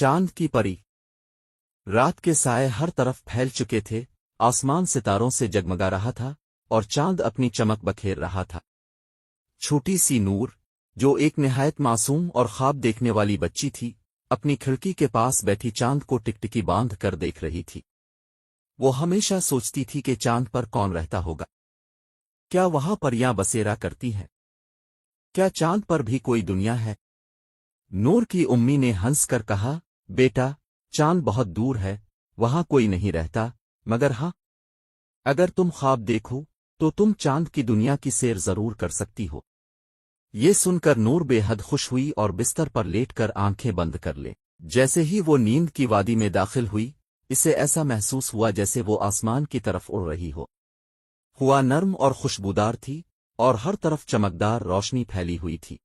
चांद की परी। रात के साए हर तरफ फैल चुके थे, आसमान सितारों से जगमगा रहा था और चांद अपनी चमक बखेर रहा था। छोटी सी नूर, जो एक निहायत मासूम और ख्वाब देखने वाली बच्ची थी, अपनी खिड़की के पास बैठी चांद को टिकटिकी बांध कर देख रही थी। वो हमेशा सोचती थी कि चांद पर कौन रहता होगा। क्या वहां परियां बसेरा करती हैं? क्या चांद पर भी कोई दुनिया है? नूर की उम्मी ने हंस कर कहा, बेटा, चांद बहुत दूर है, वहां कोई नहीं रहता, मगर हाँ, अगर तुम ख्वाब देखो तो तुम चांद की दुनिया की सैर जरूर कर सकती हो। ये सुनकर नूर बेहद खुश हुई और बिस्तर पर लेटकर आंखें बंद कर ले। जैसे ही वो नींद की वादी में दाखिल हुई, इसे ऐसा महसूस हुआ जैसे वो आसमान की तरफ उड़ रही हो। हवा नर्म और खुशबूदार थी और हर तरफ चमकदार रोशनी फैली हुई थी।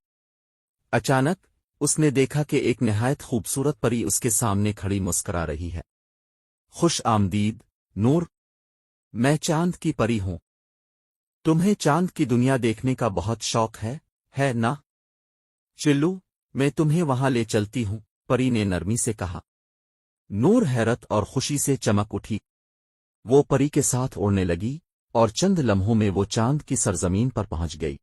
अचानक उसने देखा कि एक निहायत खूबसूरत परी उसके सामने खड़ी मुस्कुरा रही है। खुश आमदीद, नूर, मैं चांद की परी हूं। तुम्हें चांद की दुनिया देखने का बहुत शौक है ना? चिल्लू, मैं तुम्हें वहां ले चलती हूं, परी ने नरमी से कहा। नूर हैरत और खुशी से चमक उठी। वो परी के साथ उड़ने लगी और चंद लम्हों में वो चांद की सरजमीन पर पहुंच गई।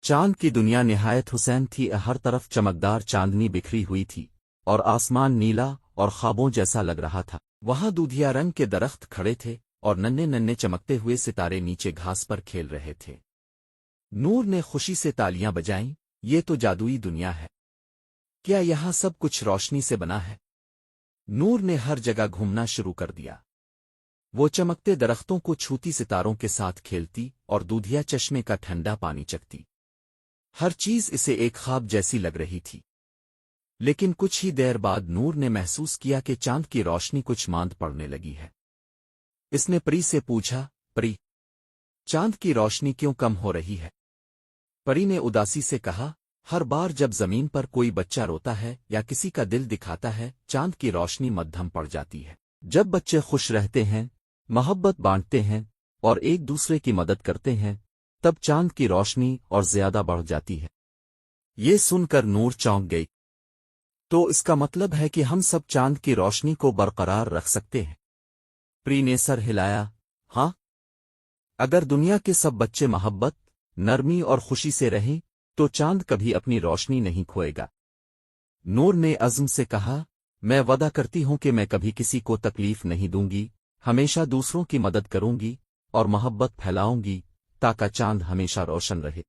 चांद की दुनिया निहायत हुसैन थी, हर तरफ चमकदार चांदनी बिखरी हुई थी और आसमान नीला और ख्वाबों जैसा लग रहा था। वहां दूधिया रंग के दरख्त खड़े थे और नन्हे नन्हे चमकते हुए सितारे नीचे घास पर खेल रहे थे। नूर ने खुशी से तालियां बजाईं, ये तो जादुई दुनिया है। क्या यहां सब कुछ रोशनी से बना है? नूर ने हर जगह घूमना शुरू कर दिया। वो चमकते दरख्तों को छूती, सितारों के साथ खेलती और दूधिया चश्मे का ठंडा पानी चखती। हर चीज इसे एक ख्वाब जैसी लग रही थी। लेकिन कुछ ही देर बाद नूर ने महसूस किया कि चांद की रोशनी कुछ मांद पड़ने लगी है। इसने परी से पूछा, परी, चांद की रोशनी क्यों कम हो रही है? परी ने उदासी से कहा, हर बार जब जमीन पर कोई बच्चा रोता है या किसी का दिल दिखाता है, चांद की रोशनी मद्धम पड़ जाती है। जब बच्चे खुश रहते हैं, मोहब्बत बांटते हैं और एक दूसरे की मदद करते हैं, तब चांद की रोशनी और ज्यादा बढ़ जाती है। ये सुनकर नूर चौंक गई। तो इसका मतलब है कि हम सब चांद की रोशनी को बरकरार रख सकते हैं? परी ने सर हिलाया, हाँ, अगर दुनिया के सब बच्चे मोहब्बत, नरमी और खुशी से रहें तो चांद कभी अपनी रोशनी नहीं खोएगा। नूर ने अज़्म से कहा, मैं वादा करती हूं कि मैं कभी किसी को तकलीफ नहीं दूंगी, हमेशा दूसरों की मदद करूंगी और मोहब्बत फैलाऊंगी ताकि चांद हमेशा रोशन रहे।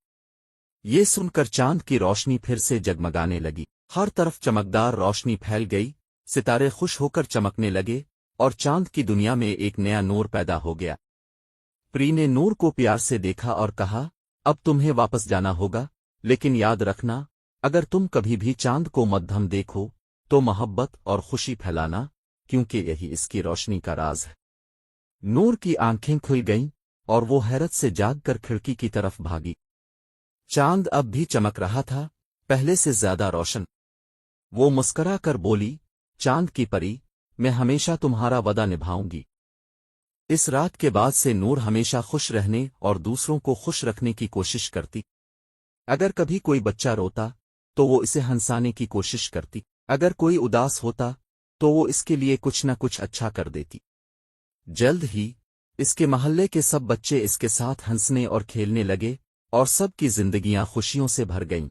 ये सुनकर चांद की रोशनी फिर से जगमगाने लगी। हर तरफ चमकदार रोशनी फैल गई, सितारे खुश होकर चमकने लगे और चांद की दुनिया में एक नया नूर पैदा हो गया। परी ने नूर को प्यार से देखा और कहा, अब तुम्हें वापस जाना होगा, लेकिन याद रखना, अगर तुम कभी भी चांद को मद्धम देखो तो मोहब्बत और खुशी फैलाना, क्योंकि यही इसकी रोशनी का राज है। नूर की आंखें खुल गईं और वो हैरत से जागकर खिड़की की तरफ भागी। चांद अब भी चमक रहा था, पहले से ज्यादा रोशन। वो मुस्करा कर बोली, चांद की परी, मैं हमेशा तुम्हारा वादा निभाऊंगी। इस रात के बाद से नूर हमेशा खुश रहने और दूसरों को खुश रखने की कोशिश करती। अगर कभी कोई बच्चा रोता तो वो इसे हंसाने की कोशिश करती, अगर कोई उदास होता तो वो इसके लिए कुछ न कुछ अच्छा कर देती। जल्द ही इसके मोहल्ले के सब बच्चे इसके साथ हंसने और खेलने लगे और सबकी जिंदगियां खुशियों से भर गईं।